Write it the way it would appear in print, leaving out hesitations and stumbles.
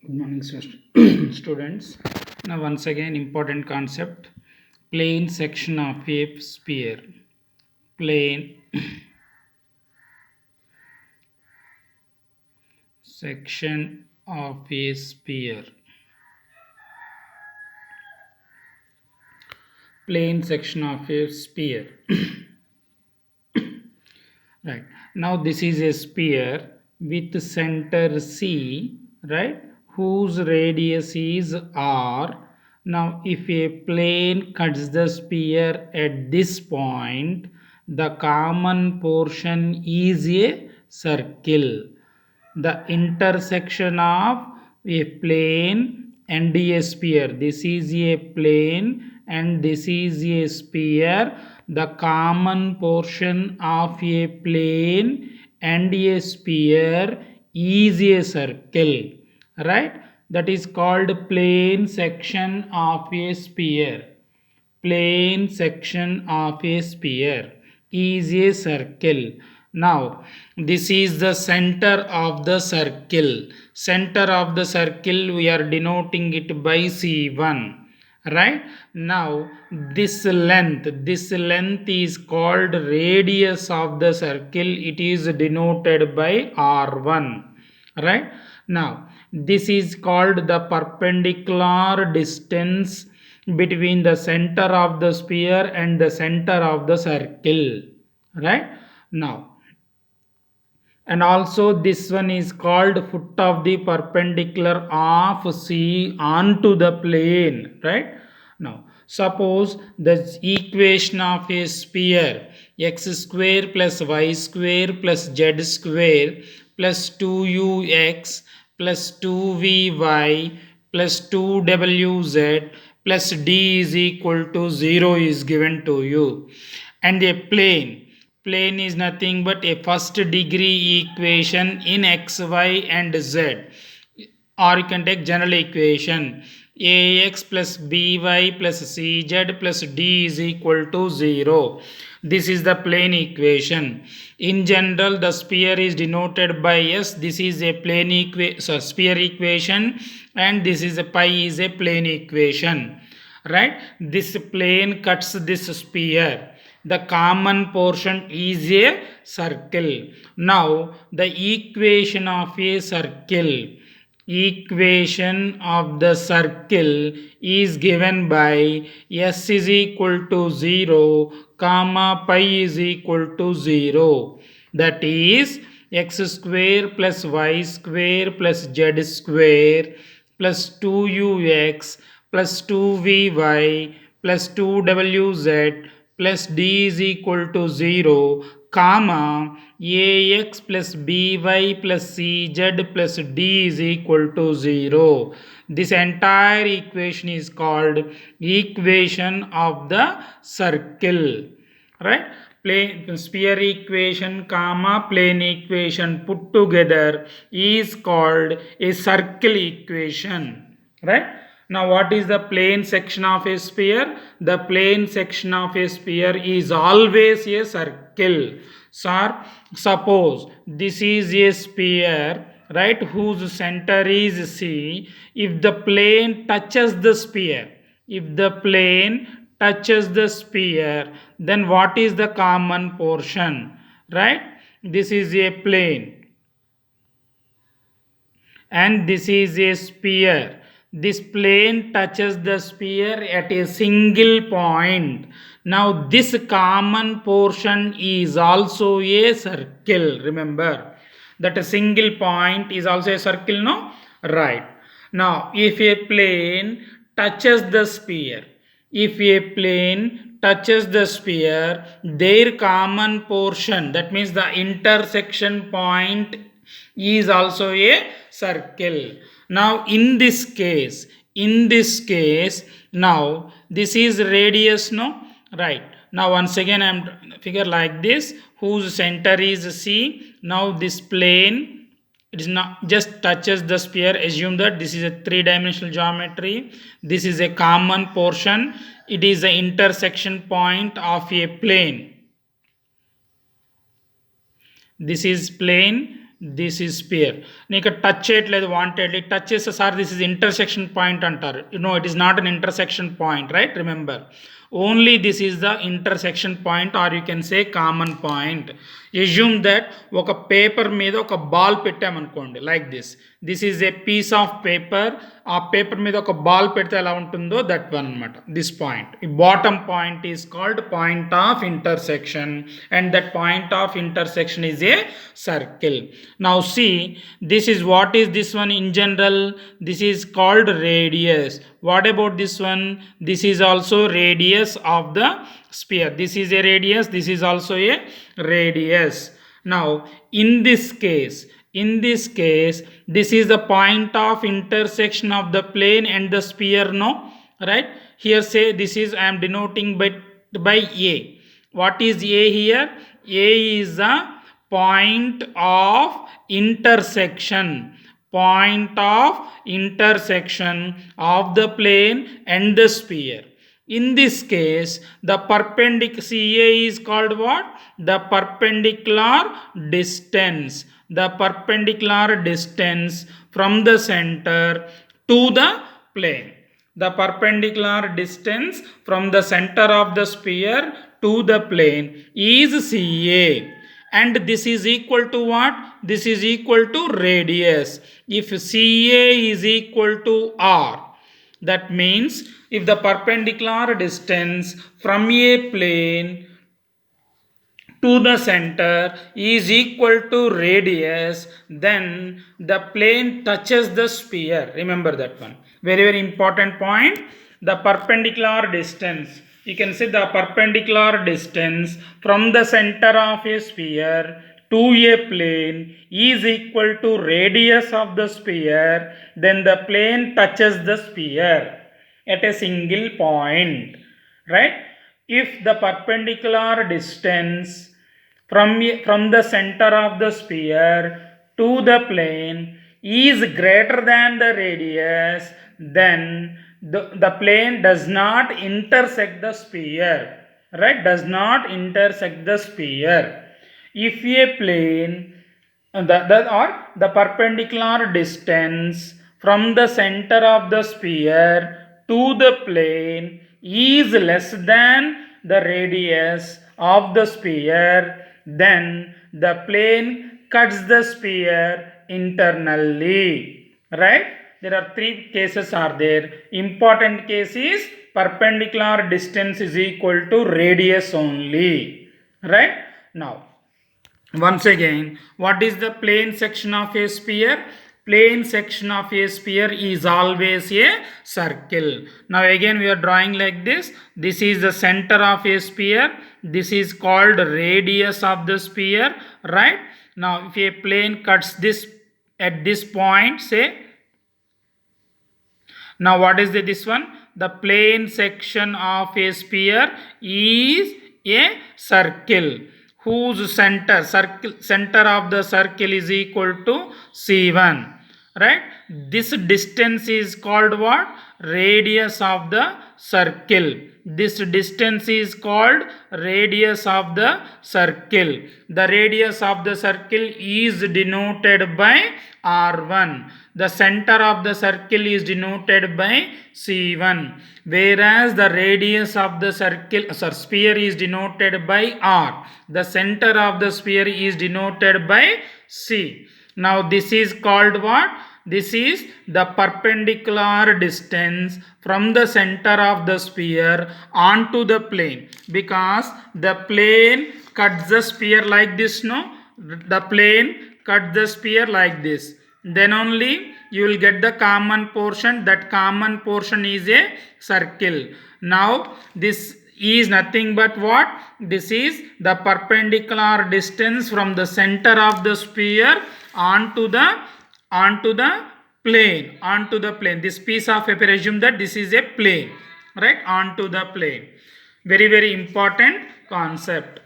Good morning, students. Now, once again, important concept: plane section of a sphere. Plane section of a sphere. Plane section of a sphere. Right. Now, this is a sphere with center C, right? Whose radius is R. Now, if a plane cuts the sphere at this point, the common portion is a circle. The intersection of a plane and a sphere. This is a plane and this is a sphere. The common portion of a plane and a sphere is a circle, right? That is called plane section of a sphere. Plane section of a sphere is a circle. Now, this is the center of the circle. Center of the circle, we are denoting it by C1. Right? Now, this length is called radius of the circle. It is denoted by R1. Right? Now, this is called the perpendicular distance between the center of the sphere and the center of the circle, right? Now, and also this one is called foot of the perpendicular of C onto the plane, right? Now, suppose the equation of a sphere x square plus y square plus z square plus 2ux plus 2vy plus 2wz plus d is equal to 0 is given to you, and a plane is nothing but a first degree equation in x, y and z, or you can take general equation ax plus by plus cz plus d is equal to 0. This is the plane equation. In general, the sphere is denoted by s. This is a sphere equation, and this is a pi is a plane equation, right? This plane cuts this sphere. The common portion is a circle. Now, the equation of the circle is given by s is equal to 0 comma pi is equal to 0. That is x square plus y square plus z square plus 2ux plus 2vy plus 2wz plus d is equal to 0 comma ax plus by plus cz plus d is equal to 0. This entire equation is called equation of the circle, right? Plane sphere equation comma plane equation put together is called a circle equation, right? Now, what is the plane section of a sphere? The plane section of a sphere is always a circle. Sir, suppose this is a sphere, right, whose center is C. If the plane touches the sphere, then what is the common portion, right? This is a plane and this is a sphere. This plane touches the sphere at a single point. Now, this common portion is also a circle. Remember that a single point is also a circle, no? Right. Now, if a plane touches the sphere, their common portion, that means the intersection point, is also a circle. Now, in this case, now this is radius, no? Right. Now, once again, I am figure like this, whose center is C. Now, this plane, it is not just touches the sphere. Assume that this is a three-dimensional geometry. This is a common portion. It is the intersection point of a plane. This is plane this is sphere. నేను ఇక్కడ touch చేయట్లేదు wantedly, touch చేస్తే sir this is intersection point అంటారు. No, it is not an intersection point, right? Remember, only this is the intersection point, or you can say common point. Assume that ఒక paper మీద ఒక ball పెట్టామనుకోండి, like this is a piece of paper. ఆ paper మీద ఒక ball పెడితే ఎలా ఉంటుందో దట్ వన్ అనమాట, దిస్ పాయింట్. ఈ bottom point is called point of intersection, and that point of intersection is a circle. Now see, this is what is this one in general? This is called radius. What about this one? This is also radius of the sphere. This is a radius, this is also a radius. Now in this case, this is the point of intersection of the plane and the sphere, no, right? Here say this is, I am denoting by A. What is A here? A is the point of intersection of the plane and the sphere. In this case, the perpendicular CA is called what? The perpendicular distance. The perpendicular distance from the center to the plane. The perpendicular distance from the center of the sphere to the plane is CA. And this is equal to what? This is equal to radius. If CA is equal to R, that means if the perpendicular distance from a plane to the center is equal to radius, then the plane touches the sphere. Remember that one. Very, very important point. The perpendicular distance, you can say the perpendicular distance from the center of a sphere to a plane is equal to radius of the sphere, then the plane touches the sphere at a single point, right? If the perpendicular distance from the center of the sphere to the plane is greater than the radius, then the plane does not intersect the sphere, right? Does not intersect the sphere. If a plane or the perpendicular distance from the center of the sphere to the plane is less than the radius of the sphere, then the plane cuts the sphere internally, right? There are three cases are there. Important case is perpendicular distance is equal to radius only, right? Now once again, what is the plane section of a sphere? Plane section of a sphere is always a circle. Now again we are drawing like this. This is the center of a sphere. This is called radius of the sphere, right? Now if a plane cuts this at this point, say, now what is this one? The plane section of a sphere is a circle whose center of the circle is equal to C1, right? This distance is called what? Radius of the circle. This distance is called radius of the circle. The radius of the circle is denoted by R1. The center of the circle is denoted by C1, whereas the radius of the sphere is denoted by R. The center of the sphere is denoted by C. Now this is called what? This is the perpendicular distance from the center of the sphere onto the plane, because the plane cuts the sphere like this, no? The plane cuts the sphere like this. Then only you will get the common portion. That common portion is a circle. Now this is nothing but what? This is the perpendicular distance from the center of the sphere onto the plane. This piece of paper, assume that this is a plane, right? Onto the plane. Very, very important concept.